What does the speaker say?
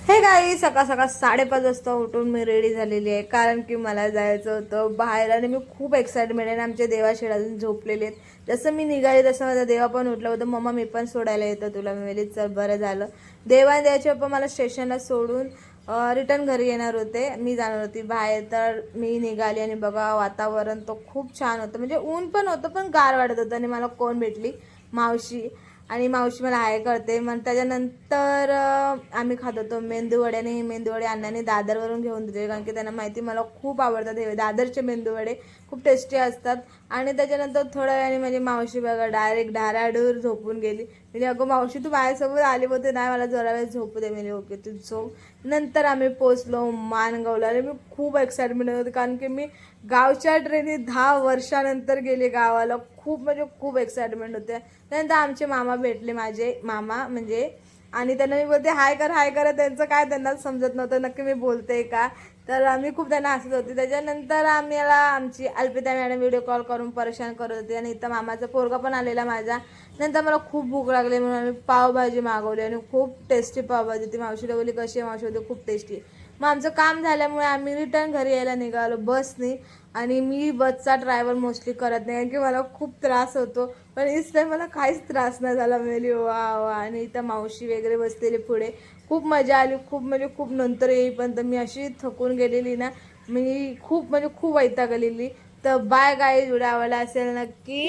हे गाई सकाळ सकाळ 5:30 वाजता उठून मी रेडी झालेली आहे, कारण की मला जायचं होतं बाहेर आणि मी खूप एक्साइटमेंट आहे. आमचे देवा अजून झोपलेले आहेत. जसं मी निघाले तसं माझा देवा पण उठला होता. मम्मा मी पण सोडायला येतं तुला. मी वेळी चल बरं झालं. देवा आणि द्यायचे पप्पा मला स्टेशनला सोडून रिटर्न घरी येणार होते. मी जाणार होती बाहेर, तर मी निघाली आणि बघा वातावरण तो खूप छान होतं. म्हणजे ऊन पण होतं पण गार वाटत होतं. आणि मला कोण भेटली, मावशी. आणि मावशी मला हाय करते. मग त्याच्यानंतर आम्ही खात होतो मेंदूवडे. आणि मेंदूवडे अण्णाने दादरवरून घेऊन दिले, कारण की त्यांना माहिती मला खूप आवडतात. हे दादरचे मेंदूवडे खूप टेस्टी असतात. आणि त्याच्यानंतर थोड्या वेळाने माझी मावशी बघा डायरेक्ट डाराडूर झोपून गेली. म्हणजे अगं मावशी तू माझ्यासोबत आली होते, नाही मला जरा वेळ झोपू दे. मी ओके तू झोप. नंतर आम्ही पोचलो माणगावला. आणि मी खूप एक्साइटमेंट होते, कारण की मी गावच्या ट्रेनने 10 वर्षानंतर गेले गावाला. खूप म्हणजे खूप एक्साइटमेंट होते. त्यानंतर आमचे मामा भेटले, माझे मामा म्हणजे. आणि त्यांना मी बोलते हाय कर हाय कर. त्यांचं काय त्यांना समजत नव्हतं नक्की मी बोलते का. तर आम्ही खूप त्यांना हसत होते. त्याच्यानंतर आम्हाला आमची अल्पिता मॅडम व्हिडिओ कॉल करून परेशान करत होते. आणि इथं मामाचा पोरगा पण आलेला माझा. नंतर मला खूप भूक लागली म्हणून आम्ही पावभाजी मागवली. आणि खूप टेस्टी पावभाजी. ती मावशीला बोलली कशी आहे मावशी होती, खूप टेस्टी. मग आमचं काम झाल्यामुळे आम्ही रिटर्न घरी यायला निघालो बसनी. आणि मी बसचा ड्रायव्हर मोस्टली करत नाही, कारण की मला खूप त्रास होतो. पण इस टाईम मला काहीच त्रास नाही झाला. मिळाली वा वा. आणि इथं मावशी वगैरे बसलेली पुढे. खूप मजा आली. खूप म्हणजे खूप नंतर येईपर्यंत मी अशी थकून गेलेली ना, मी खूप म्हणजे खूप वैतागलेली. तर बाय गाईज, व्हिडिओ आवडला असेल नक्की